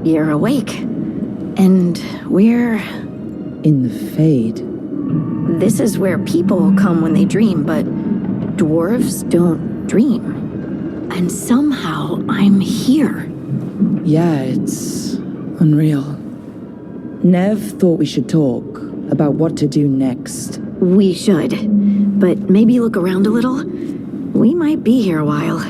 You're awake. And we're... in the Fade. This is where people come when they dream, but dwarves don't dream. And somehow I'm here. Yeah, it's unreal. Nev thought we should talk about what to do next. We should. But maybe look around a little. We might be here a while.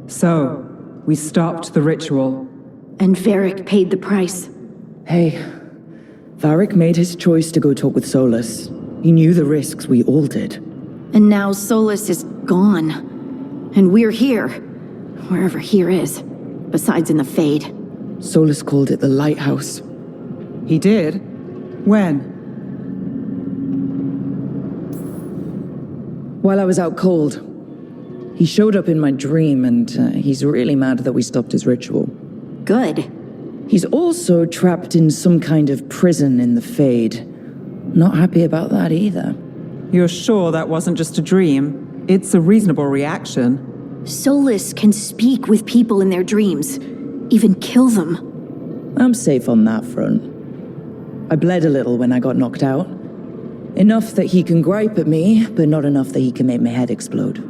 So, we stopped the ritual. And Varric paid the price. Hey, Varric made his choice to go talk with Solus. He knew the risks we all did. And now Solus is gone. And we're here. Wherever here is. Besides in the Fade. Solus called it the Lighthouse. He did? When? While I was out cold. He showed up in my dream, and he's really mad that we stopped his ritual. Good. He's also trapped in some kind of prison in the Fade. Not happy about that either. You're sure that wasn't just a dream? It's a reasonable reaction. Solus can speak with people in their dreams. Even kill them. I'm safe on that front. I bled a little when I got knocked out. Enough that he can gripe at me, but not enough that he can make my head explode.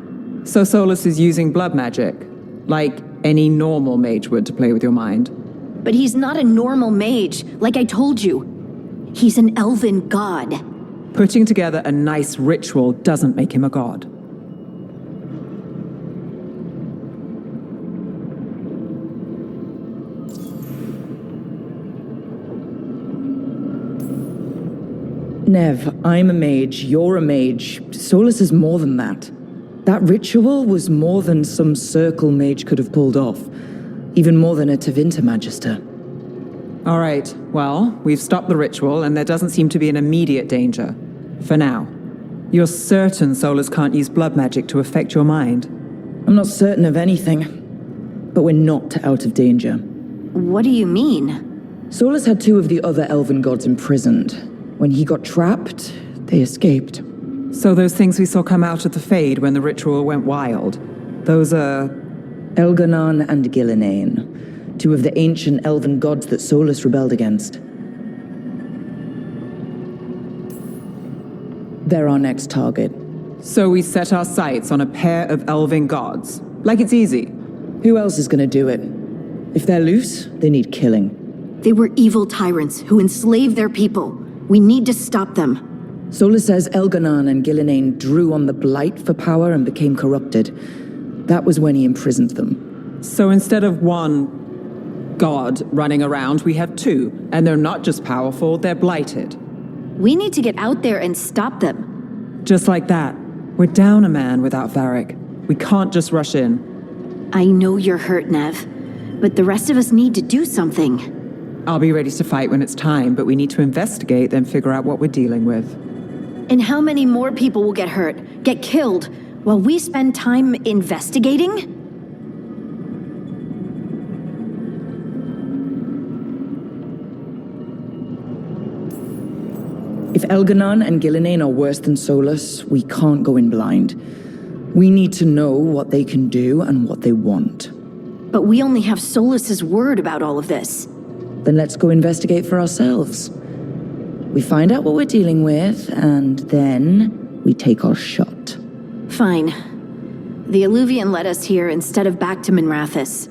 So Solus is using blood magic, like any normal mage would to play with your mind. But he's not a normal mage, like I told you. He's an elven god. Putting together a nice ritual doesn't make him a god. Nev, I'm a mage, you're a mage. Solus is more than that. That ritual was more than some circle mage could have pulled off. Even more than a Tevinter Magister. All right, well, we've stopped the ritual and there doesn't seem to be an immediate danger. For now. You're certain Solus can't use blood magic to affect your mind? I'm not certain of anything. But we're not out of danger. What do you mean? Solus had two of the other elven gods imprisoned. When he got trapped, they escaped. So those things we saw come out of the Fade when the ritual went wild, those are... Elganon and Gillinane, two of the ancient elven gods that Solus rebelled against. They're our next target. So we set our sights on a pair of elven gods. Like it's easy. Who else is gonna do it? If they're loose, they need killing. They were evil tyrants who enslaved their people. We need to stop them. Solus says Elganon and Gillinane drew on the Blight for power and became corrupted. That was when he imprisoned them. So instead of one god running around, we have two. And they're not just powerful, they're blighted. We need to get out there and stop them. Just like that. We're down a man without Varric. We can't just rush in. I know you're hurt, Nev. But the rest of us need to do something. I'll be ready to fight when it's time, but we need to investigate, then figure out what we're dealing with. And how many more people will get hurt, get killed, while we spend time investigating? If Elganon and Gillinane are worse than Solus, we can't go in blind. We need to know what they can do and what they want. But we only have Solas's word about all of this. Then let's go investigate for ourselves. We find out what we're dealing with, and then we take our shot. Fine. The Illuvian led us here instead of back to Minrathous.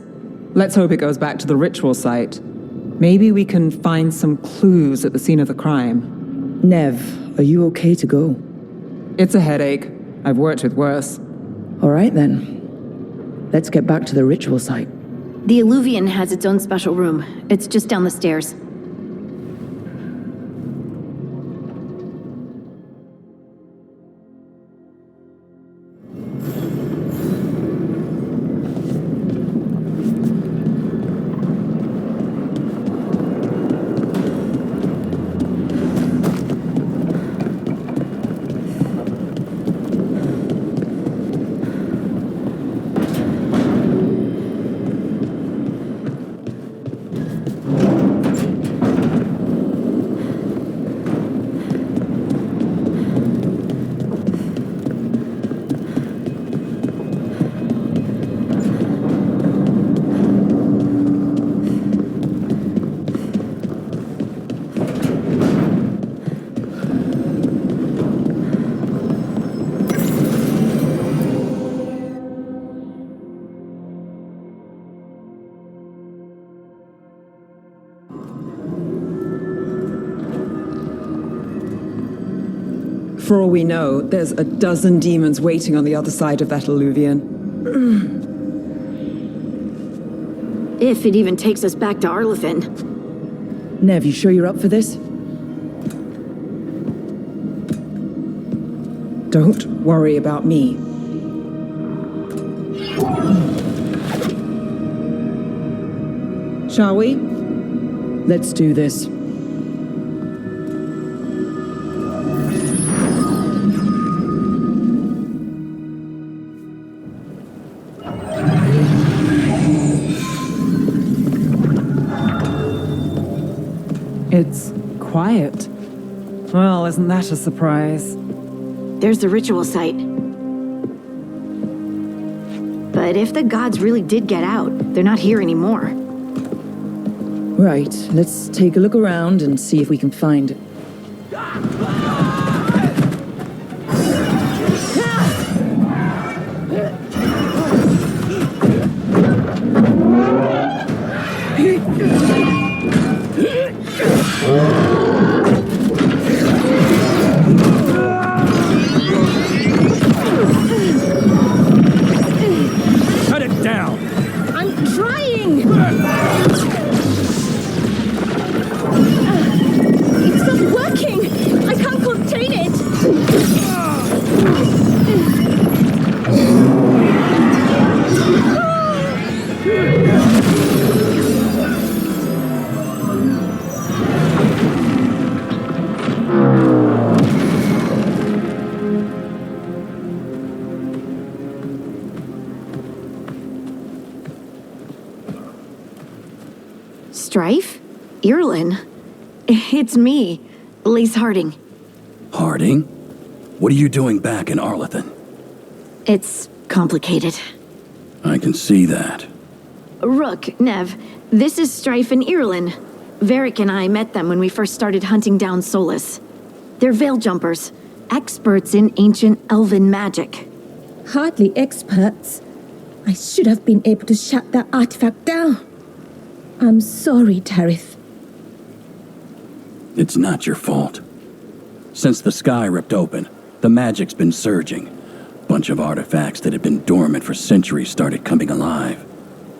Let's hope it goes back to the ritual site. Maybe we can find some clues at the scene of the crime. Nev, are you okay to go? It's a headache. I've worked with worse. All right then. Let's get back to the ritual site. The Illuvian has its own special room. It's just down the stairs. For all we know, there's a dozen demons waiting on the other side of that Illuvian. If it even takes us back to Arlethan. Nev, you sure you're up for this? Don't worry about me. Shall we? Let's do this. It's quiet. Well, isn't that a surprise? There's the ritual site. But if the gods really did get out, they're not here anymore. Right, let's take a look around and see if we can find it. Cut it down! I'm trying! It's not working! I can't contain it! Strife? Irlin? It's me, Lise Harding. Harding? What are you doing back in Arlethan? It's complicated. I can see that. Rook, Nev, this is Strife and Irlin. Varric and I met them when we first started hunting down Solas. They're veil jumpers, experts in ancient elven magic. Hardly experts. I should have been able to shut that artifact down. I'm sorry, Tarith. It's not your fault. Since the sky ripped open, the magic's been surging. Bunch of artifacts that had been dormant for centuries started coming alive.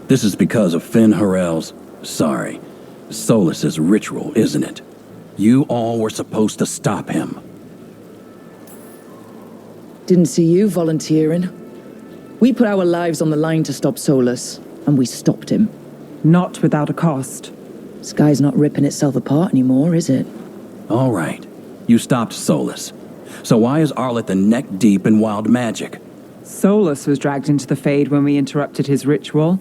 This is because of Finn Harel's, Solas's ritual, isn't it? You all were supposed to stop him. Didn't see you volunteering. We put our lives on the line to stop Solas, and we stopped him. Not without a cost. Sky's not ripping itself apart anymore, is it? All right, you stopped Solas. So why is Arlethan neck deep in wild magic? Solas was dragged into the Fade when we interrupted his ritual,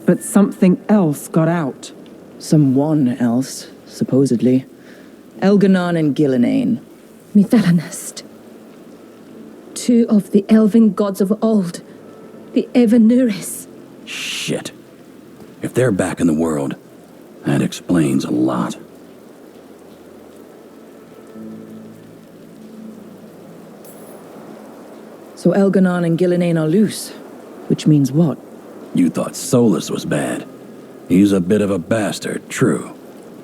but something else got out. Someone else, supposedly. Elganon and Gillinane. Mithalanast. two of the elven gods of old, the Evanuris. Shit. If they're back in the world, that explains a lot. So Elganon and Gillinane are loose, which means what? You thought Solus was bad. He's a bit of a bastard, true.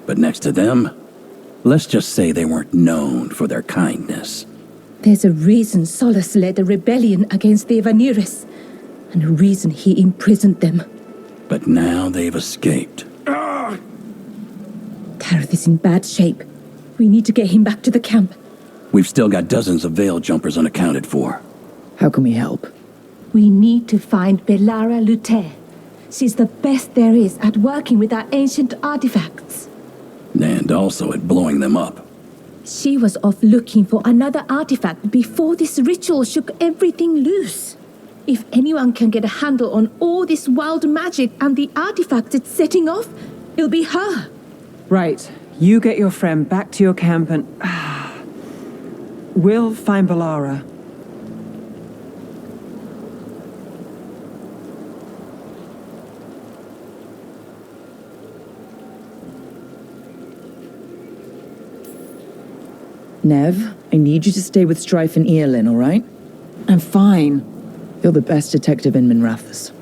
But next to them, let's just say they weren't known for their kindness. There's a reason Solus led a rebellion against the Evanuris, and a reason he imprisoned them. But now they've escaped. Tareth is in bad shape. We need to get him back to the camp. We've still got dozens of veil jumpers unaccounted for. How can we help? We need to find Belara Luthe. She's the best there is at working with our ancient artifacts. And also at blowing them up. She was off looking for another artifact before this ritual shook everything loose. If anyone can get a handle on all this wild magic and the artifacts it's setting off, it'll be her. Right. You get your friend back to your camp and... we'll find Belara. Nev, I need you to stay with Strife and Earlin, all right? I'm fine. You're the best detective in Minrathous.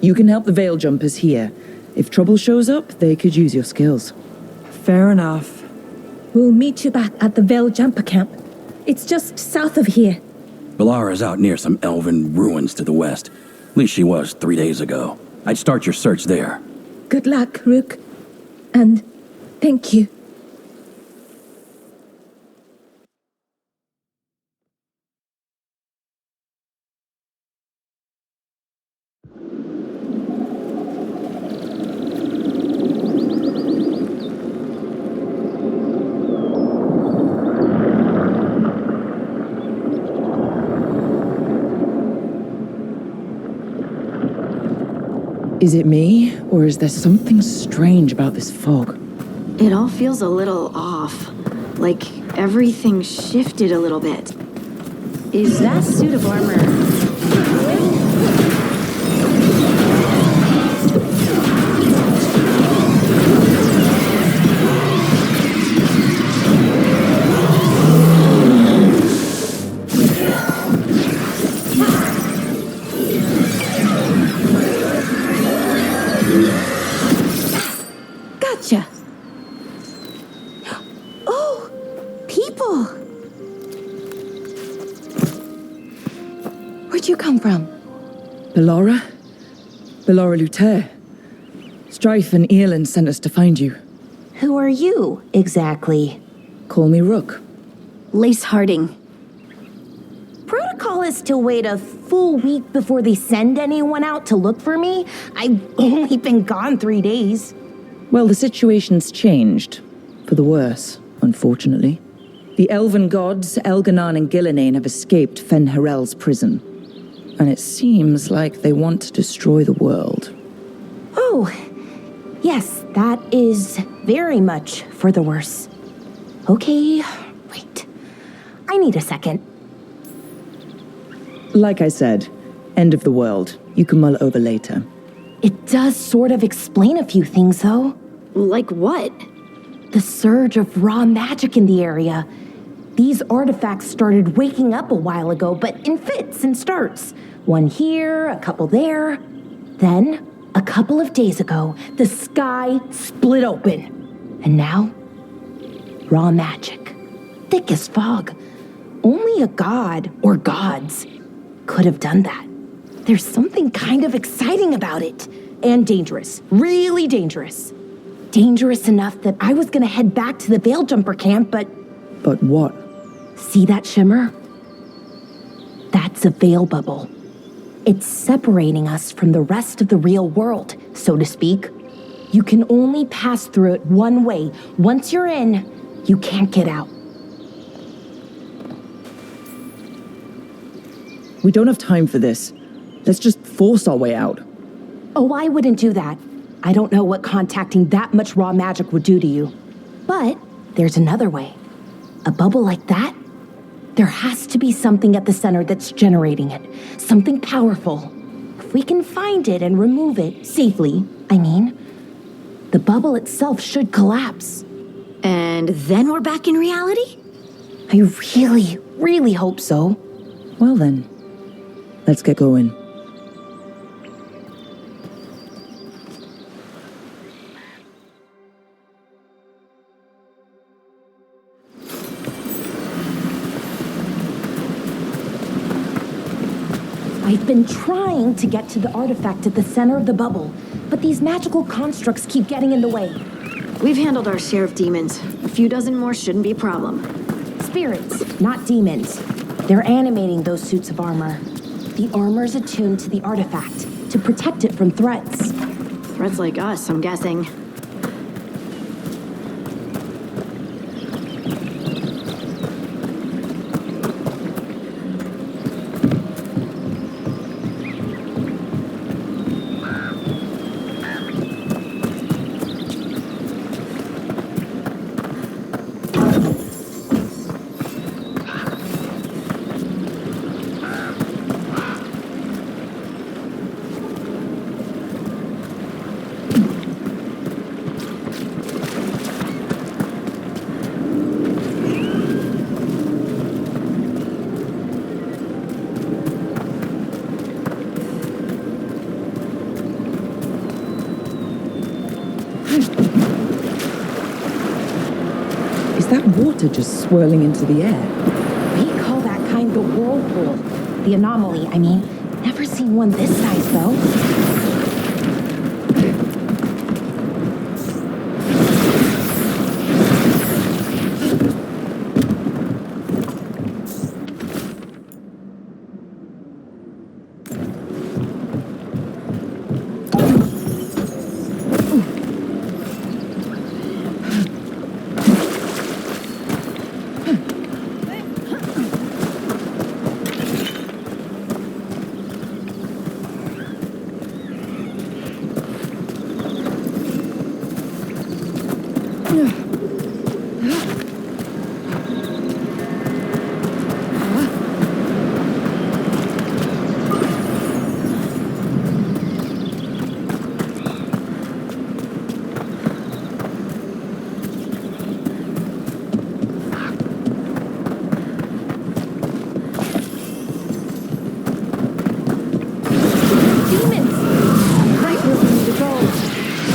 You can help the Veil Jumpers here. If trouble shows up, they could use your skills. Fair enough. We'll meet you back at the Veil Jumper camp. It's just south of here. Belara's out near some elven ruins to the west. At least she was 3 days ago. I'd start your search there. Good luck, Rook. And thank you. Is it me, or is there something strange about this fog? It all feels a little off. Like everything shifted a little bit. Is that suit of armor? Gotcha. Oh, people. Where'd you come from? Belara? Belara Luthe. Strife and Earlin sent us to find you. Who are you, exactly? Call me Rook. Lace Harding. Protocol is to wait a full week before they send anyone out to look for me. I've only been gone 3 days. Well, the situation's changed. For the worse, unfortunately. The elven gods, Elganon and Gillinane, have escaped Fen'Harel's prison. And it seems like they want to destroy the world. Oh, yes, that is very much for the worse. Okay, wait. I need a second. Like I said, end of the world. You can mull it over later. It does sort of explain a few things, though. Like what? The surge of raw magic in the area. These artifacts started waking up a while ago, but in fits and starts. One here, a couple there. Then, a couple of days ago, the sky split open. And now, raw magic. Thick as fog. Only a god, or gods, could have done that. There's something kind of exciting about it. And dangerous. Really dangerous. Dangerous enough that I was gonna head back to the Veil Jumper camp, but... But what? See that shimmer? That's a veil bubble. It's separating us from the rest of the real world, so to speak. You can only pass through it one way. Once you're in, you can't get out. We don't have time for this. Let's just force our way out. Oh, I wouldn't do that. I don't know what contacting that much raw magic would do to you. But there's another way. A bubble like that There has to be something at the center that's generating it. Something powerful. If we can find it and remove it safely, I mean, the bubble itself should collapse. And then we're back in reality? I really, really hope so. Well then, let's get going. I've been trying to get to the artifact at the center of the bubble, but these magical constructs keep getting in the way. We've handled our share of demons. A few dozen more shouldn't be a problem. Spirits, not demons. They're animating those suits of armor. The armor's attuned to the artifact to protect it from threats. Threats like us, I'm guessing. Is that water just swirling into the air? We call that kind the whirlpool. The anomaly, I mean. Never seen one this size, though.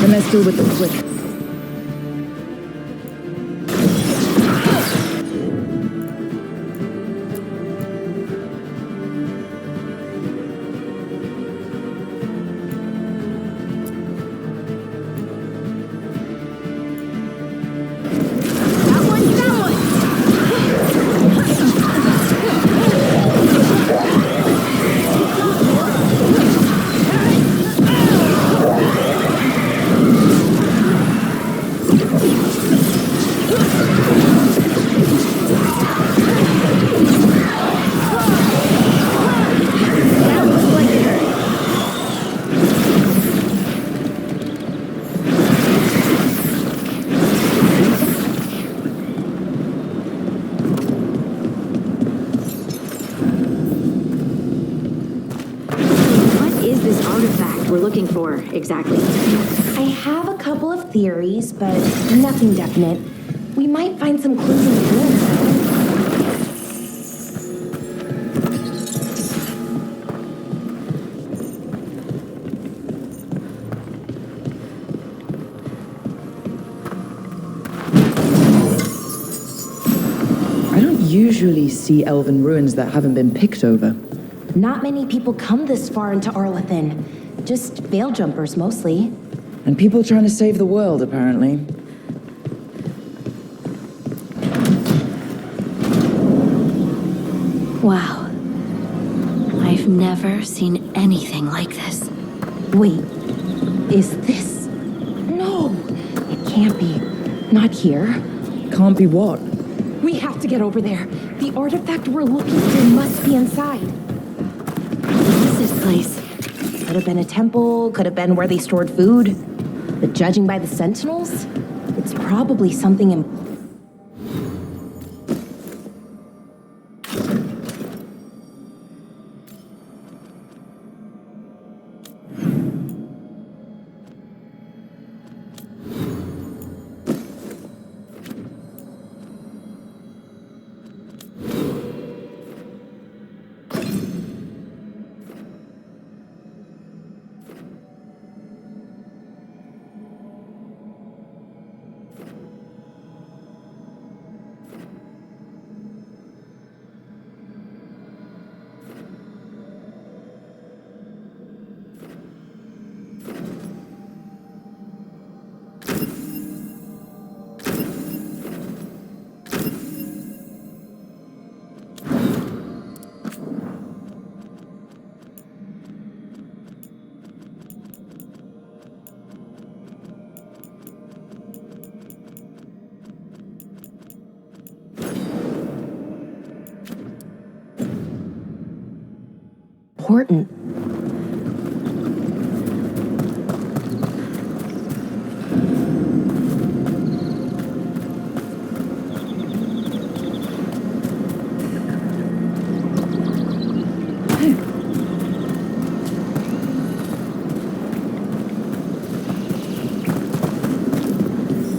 Let's deal with them quick. We're looking for exactly. I have a couple of theories, but nothing definite. We might find some clues in the ruins, I don't usually see elven ruins that haven't been picked over. Not many people come this far into Arlathan. Just veil jumpers, mostly. And people trying to save the world, apparently. Wow. I've never seen anything like this. Wait, is this? No, it can't be. Not here. Can't be what? We have to get over there. The artifact we're looking for must be inside. What is this place? Could have been a temple, could have been where they stored food. But judging by the sentinels, it's probably something important. important.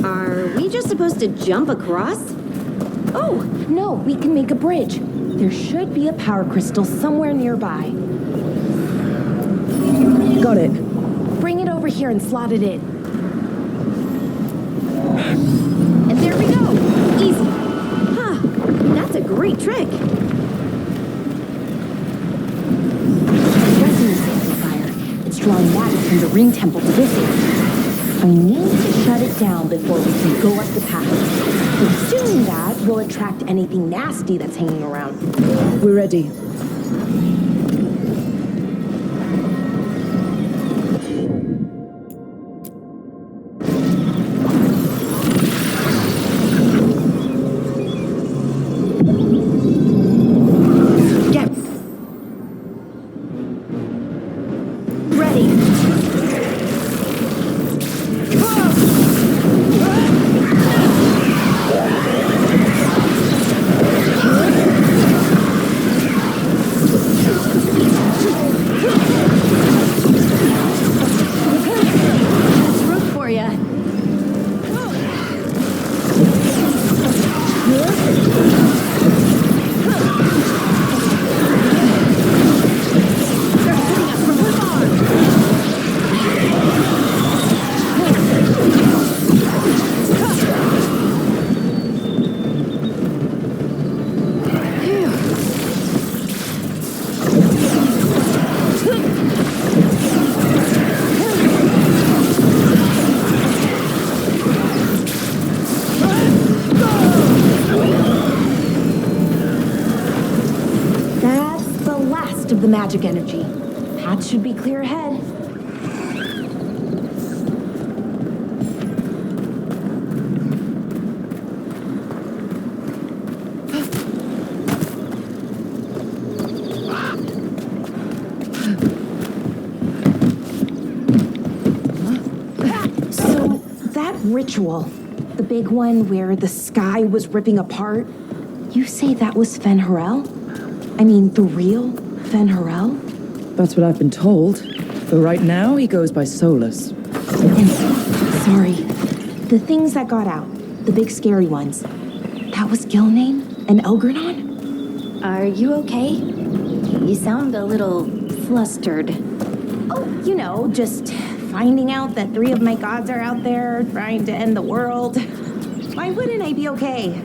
Are we just supposed to jump across? Oh, no, we can make a bridge. There should be a power crystal somewhere nearby. Got it. Bring it over here and slot it in. And there we go. Easy. Huh, that's a great trick. Pressing this amplifier. It's drawing magic from the ring temple to this area. I need to shut it down before we can go up the path. But doing that will attract anything nasty that's hanging around. We're ready. Get ready. The magic energy. Path should be clear ahead. So, that ritual, the big one where the sky was ripping apart, you say that was Fen Harel? I mean, the real Fen Harel? That's what I've been told. But right now, he goes by Solus. And, sorry, the things that got out, the big scary ones, that was Gilnane and Elgranon? Are you okay? You sound a little flustered. Oh, you know, just finding out that 3 of my gods are out there trying to end the world. Why wouldn't I be okay?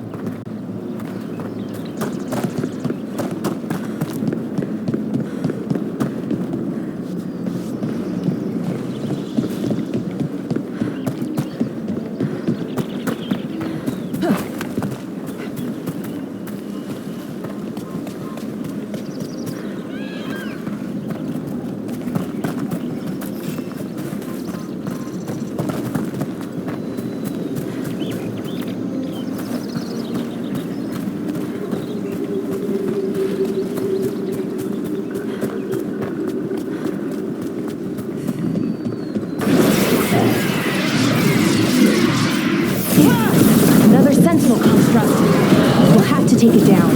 Take it down.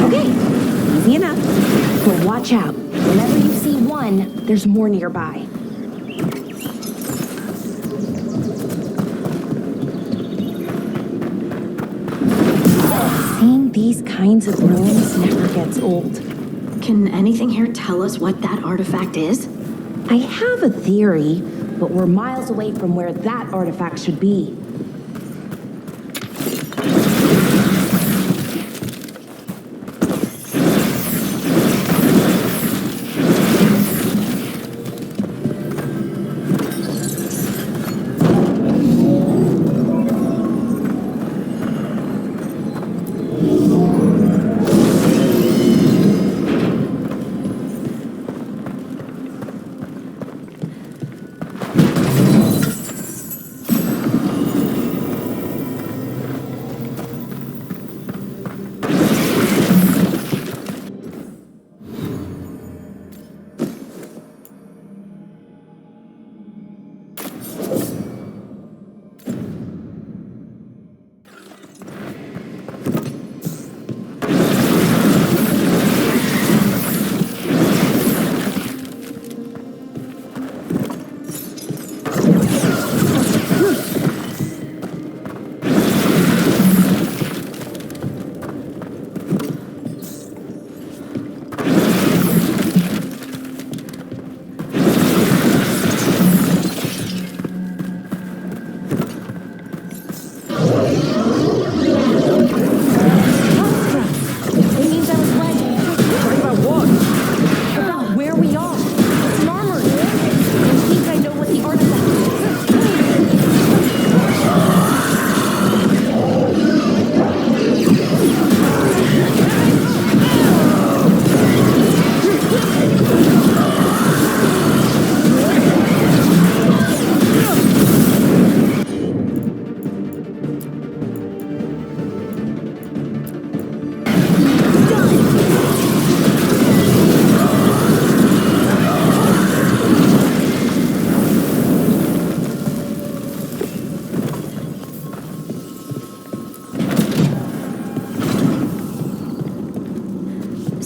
Okay, easy enough. But watch out. Whenever you see one, there's more nearby. Seeing these kinds of ruins never gets old. Can anything here tell us what that artifact is? I have a theory, but we're miles away from where that artifact should be.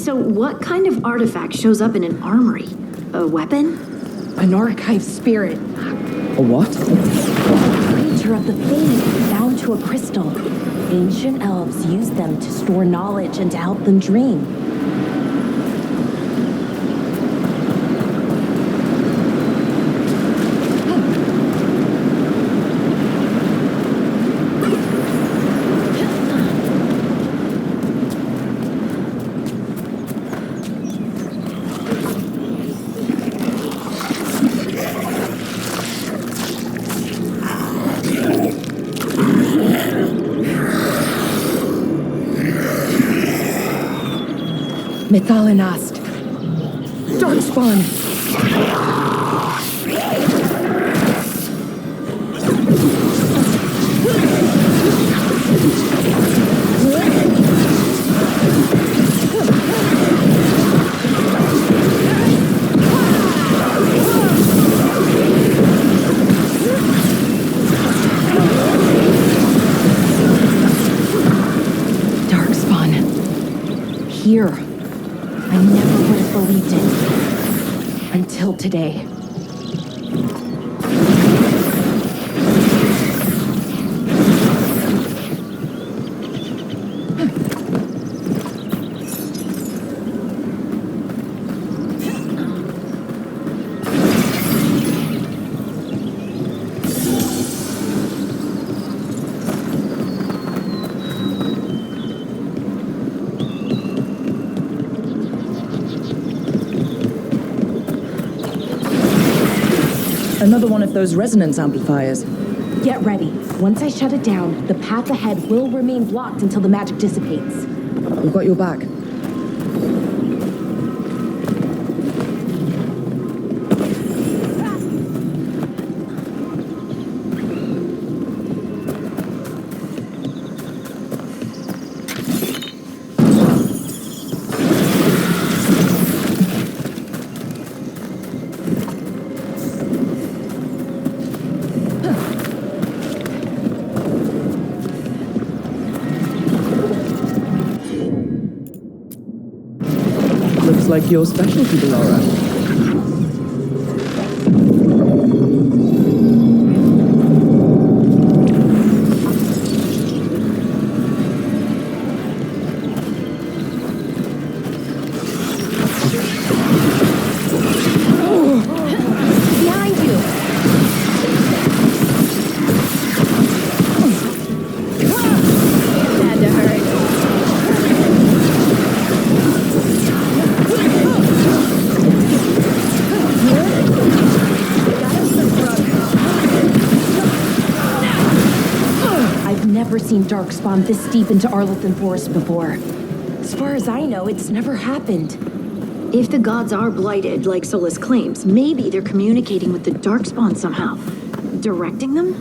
So what kind of artifact shows up in an armory? A weapon? An archive spirit. A what? A creature of the faith, bound to a crystal. Ancient elves used them to store knowledge and to help them dream. Methalinast. Darkspawn. Darkspawn. Here. I never would have believed it. Until today. Another one of those resonance amplifiers. Get ready. Once I shut it down, the path ahead will remain blocked until the magic dissipates. We've got your back. Looks like your specialty, Ballora. Behind you! Had to hurt. I've never seen Darkspawn this deep into Arlethan Forest before. As far as I know, it's never happened. If the gods are blighted, like Solus claims, maybe they're communicating with the Darkspawn somehow. Directing them?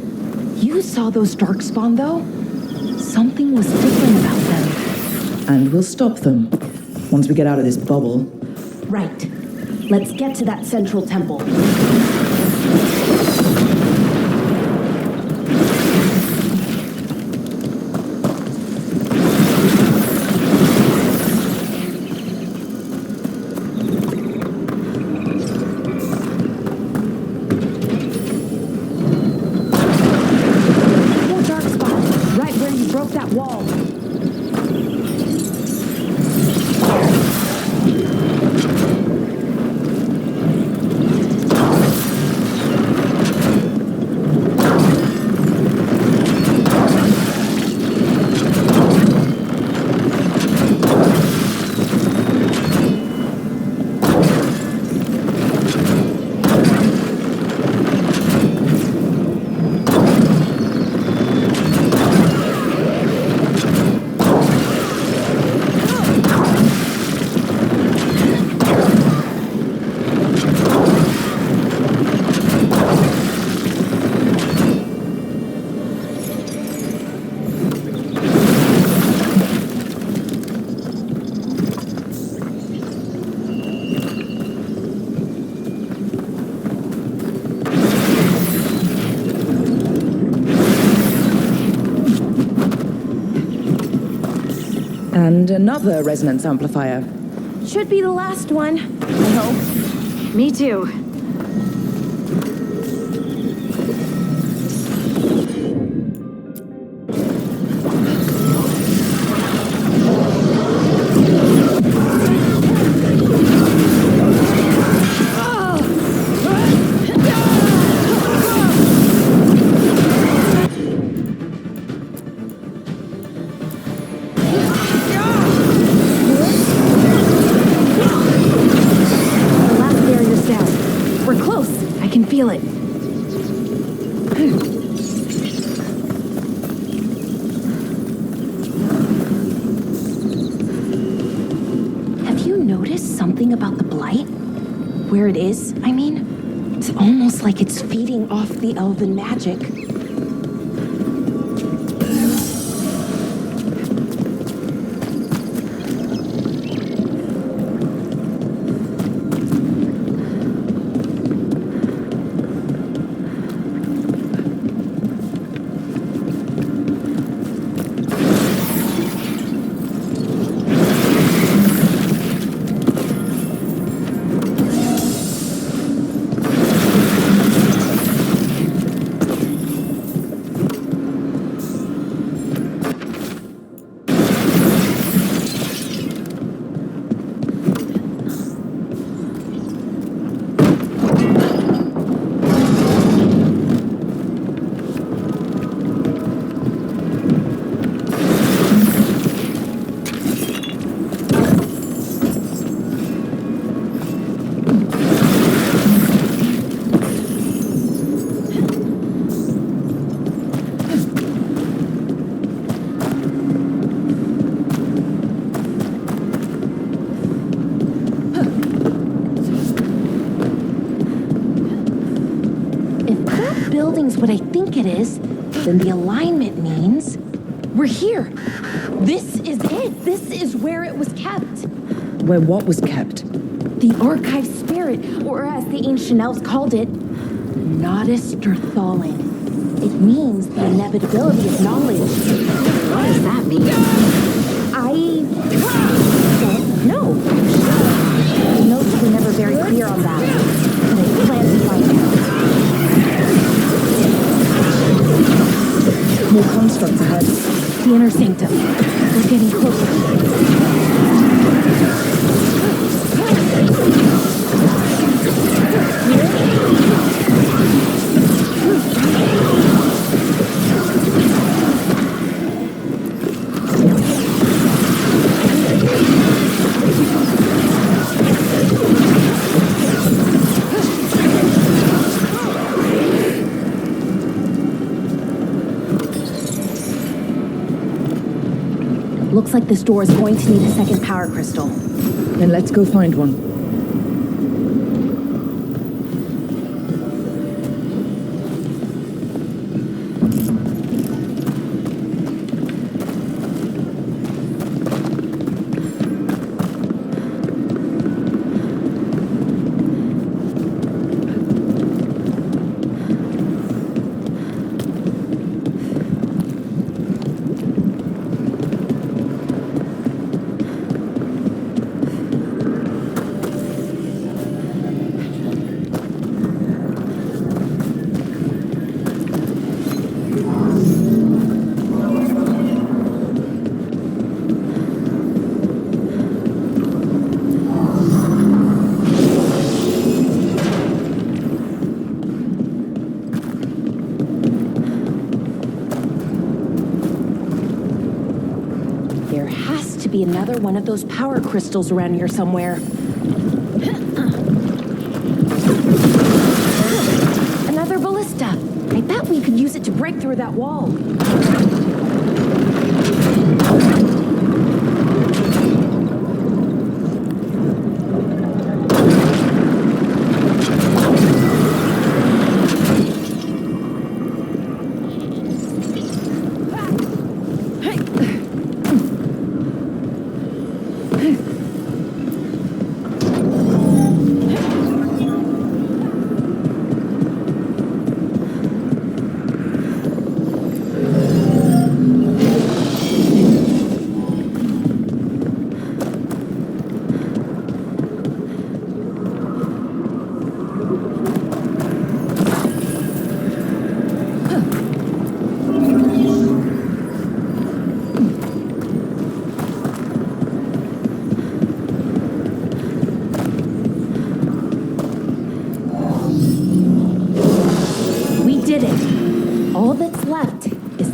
You saw those Darkspawn, though? Something was different about them. And we'll stop them once we get out of this bubble. Right. Let's get to that central temple. More Darkspawn, right where you broke that wall. And another resonance amplifier. Should be the last one, I hope. Me too. Feel it. Have you noticed something about the blight? Where it is, I mean? It's almost like it's feeding off the elven magic. Building's what I think it is, then the alignment means we're here. This is it. This is where it was kept. Where what was kept? The archive spirit, or as the ancient elves called it, Nodus Derthalin. It means the inevitability of knowledge. What does that mean? I don't know. The notes were never very clear on that, but I plan to find out. More constructs ahead. The inner sanctum. We're getting closer. Looks like this door is going to need a second power crystal. Then let's go find one. Be another one of those power crystals around here somewhere. Another ballista. I bet we could use it to break through that wall.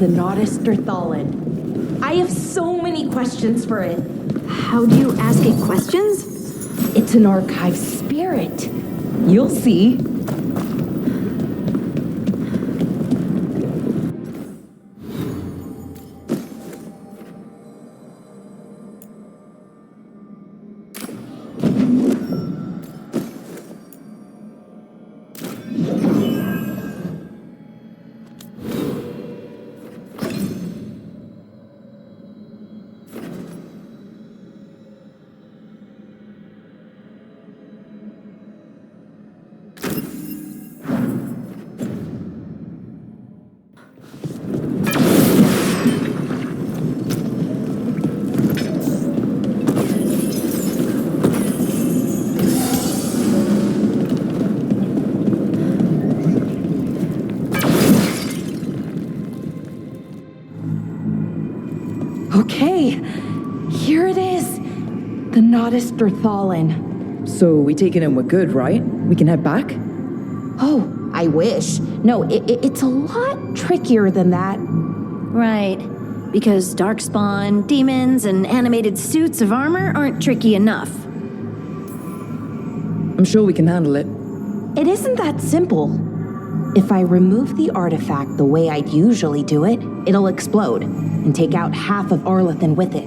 the Naudus Derthalin. I have so many questions for it. How do you ask it questions? It's an archive spirit. You'll see. Okay, here it is. The Naudus Derthalin. So we take it and we're good, right? We can head back? Oh, I wish. No, it's a lot trickier than that. Right. Because darkspawn, demons, and animated suits of armor aren't tricky enough. I'm sure we can handle it. It isn't that simple. If I remove the artifact the way I'd usually do it, it'll explode and take out half of Arlethan with it.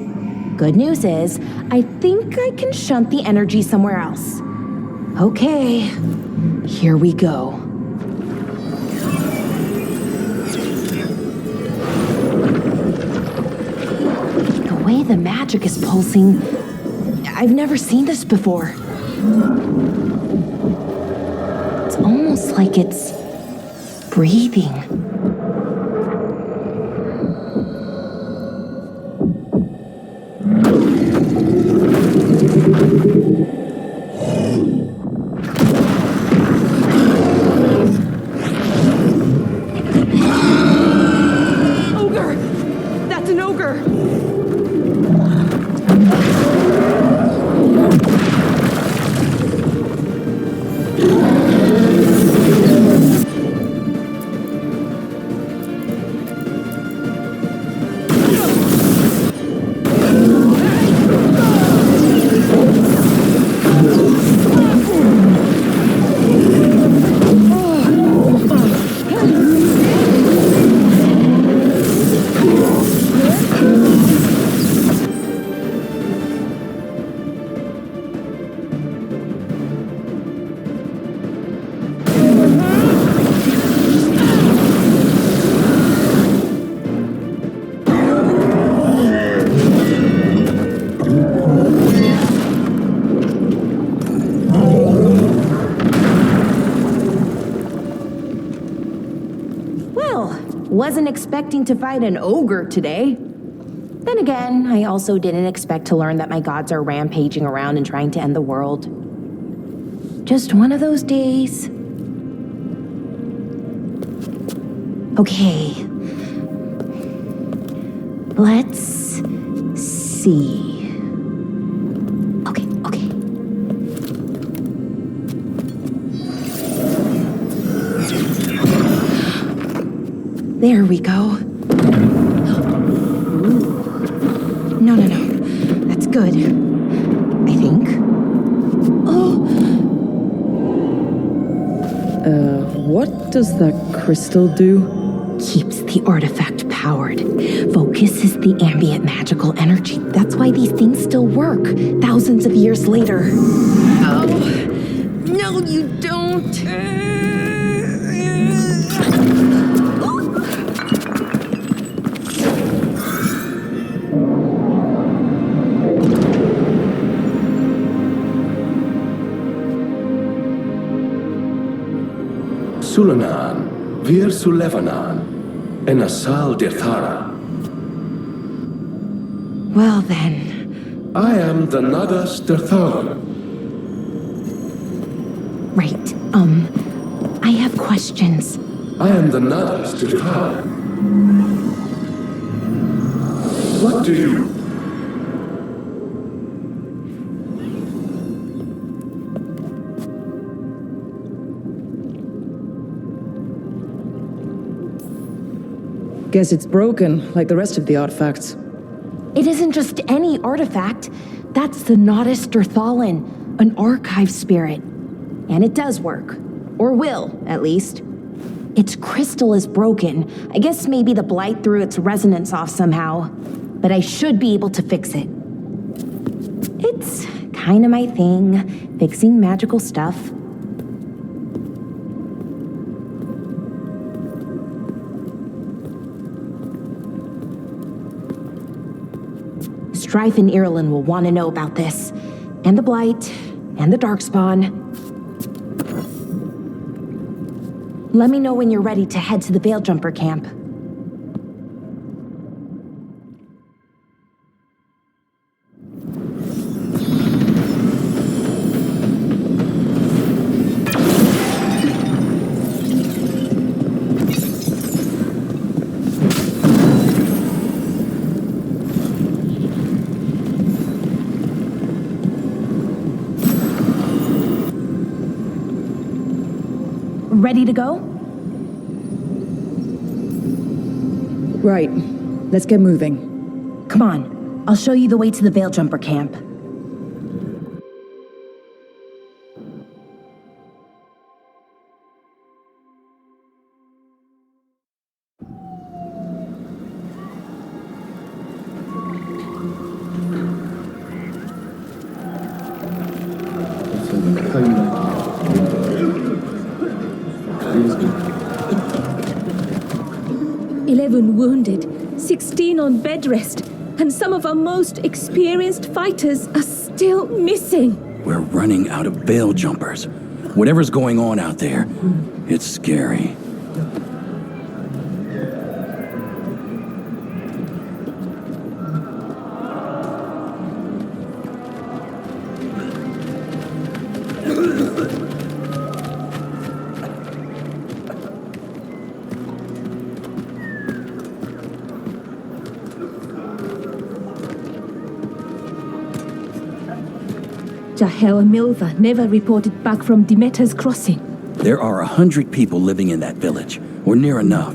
Good news is, I think I can shunt the energy somewhere else. Okay, here we go. The way the magic is pulsing, I've never seen this before. It's almost like it's breathing. Ogre! That's an ogre! Wasn't expecting to fight an ogre today. Then again, I also didn't expect to learn that my gods are rampaging around and trying to end the world. Just one of those days. Okay. Let's see. Okay. There we go. No. That's good. I think. Oh! What does that crystal do? Keeps the artifact powered. Focuses the ambient magical energy. That's why these things still work, thousands of years later. Oh! No, you don't! Sulanan, Vir Sulevanan, and Asal Dirthara. Well then. I am the Naudus Derthalin. Right, I have questions. I am the Naudus Derthalin. What do you... Guess it's broken, like the rest of the artifacts. It isn't just any artifact. That's the Nodus Derthalin, an archive spirit. And it does work. Or will, at least. Its crystal is broken. I guess maybe the blight threw its resonance off somehow. But I should be able to fix it. It's kinda my thing, fixing magical stuff. Strife and Ireland will want to know about this. And the Blight, and the Darkspawn. Let me know when you're ready to head to the Veiljumper camp. Ready to go? Right. Let's get moving. Come on. I'll show you the way to the Veiljumper camp. Wounded, 16 on bed rest, and some of our most experienced fighters are still missing. We're running out of Veiljumpers. Whatever's going on out there, it's scary. Jahel and Milva never reported back from Demeter's crossing. There are 100 people living in that village, or near enough.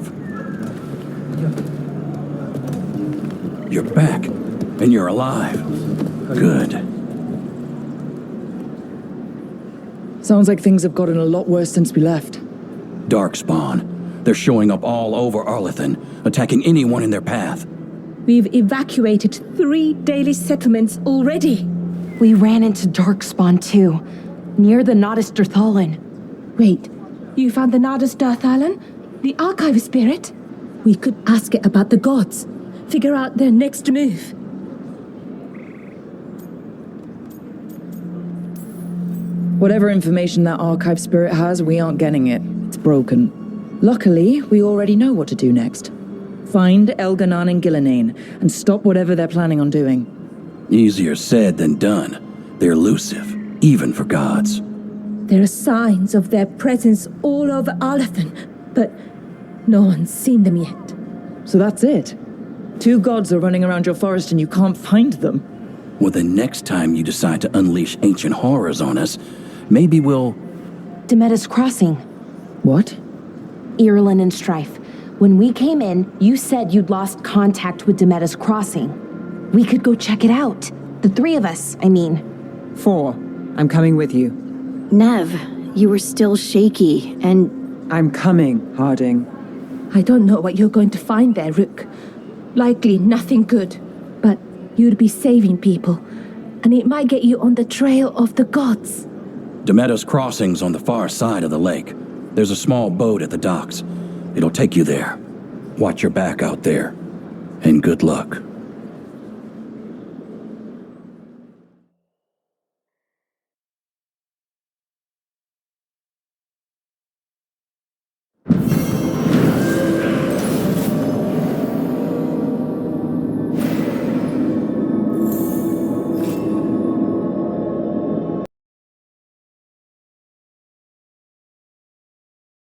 You're back, and you're alive. Good. Sounds like things have gotten a lot worse since we left. Darkspawn. They're showing up all over Arlethan, attacking anyone in their path. We've evacuated 3 daily settlements already. We ran into Darkspawn too, near the Nodus Derthalin. Wait, you found the Nodus Derthalin? The archive spirit? We could ask it about the gods. Figure out their next move. Whatever information that archive spirit has, we aren't getting it. It's broken. Luckily, we already know what to do next. Find Elganan and Gillinane, and stop whatever they're planning on doing. Easier said than done. They're elusive, even for gods. There are signs of their presence all over Arlethan, but no one's seen them yet. So that's it? 2 gods are running around your forest and you can't find them? Well, the next time you decide to unleash ancient horrors on us, maybe we'll... Demeter's crossing. What? Ireland and Strife. When we came in, you said you'd lost contact with Demeter's crossing. We could go check it out. The 3 of us, I mean. 4. I'm coming with you. Nev, you were still shaky, and... I'm coming, Harding. I don't know what you're going to find there, Rook. Likely nothing good. But you'd be saving people, and it might get you on the trail of the gods. Demeter's crossing's on the far side of the lake. There's a small boat at the docks. It'll take you there. Watch your back out there. And good luck.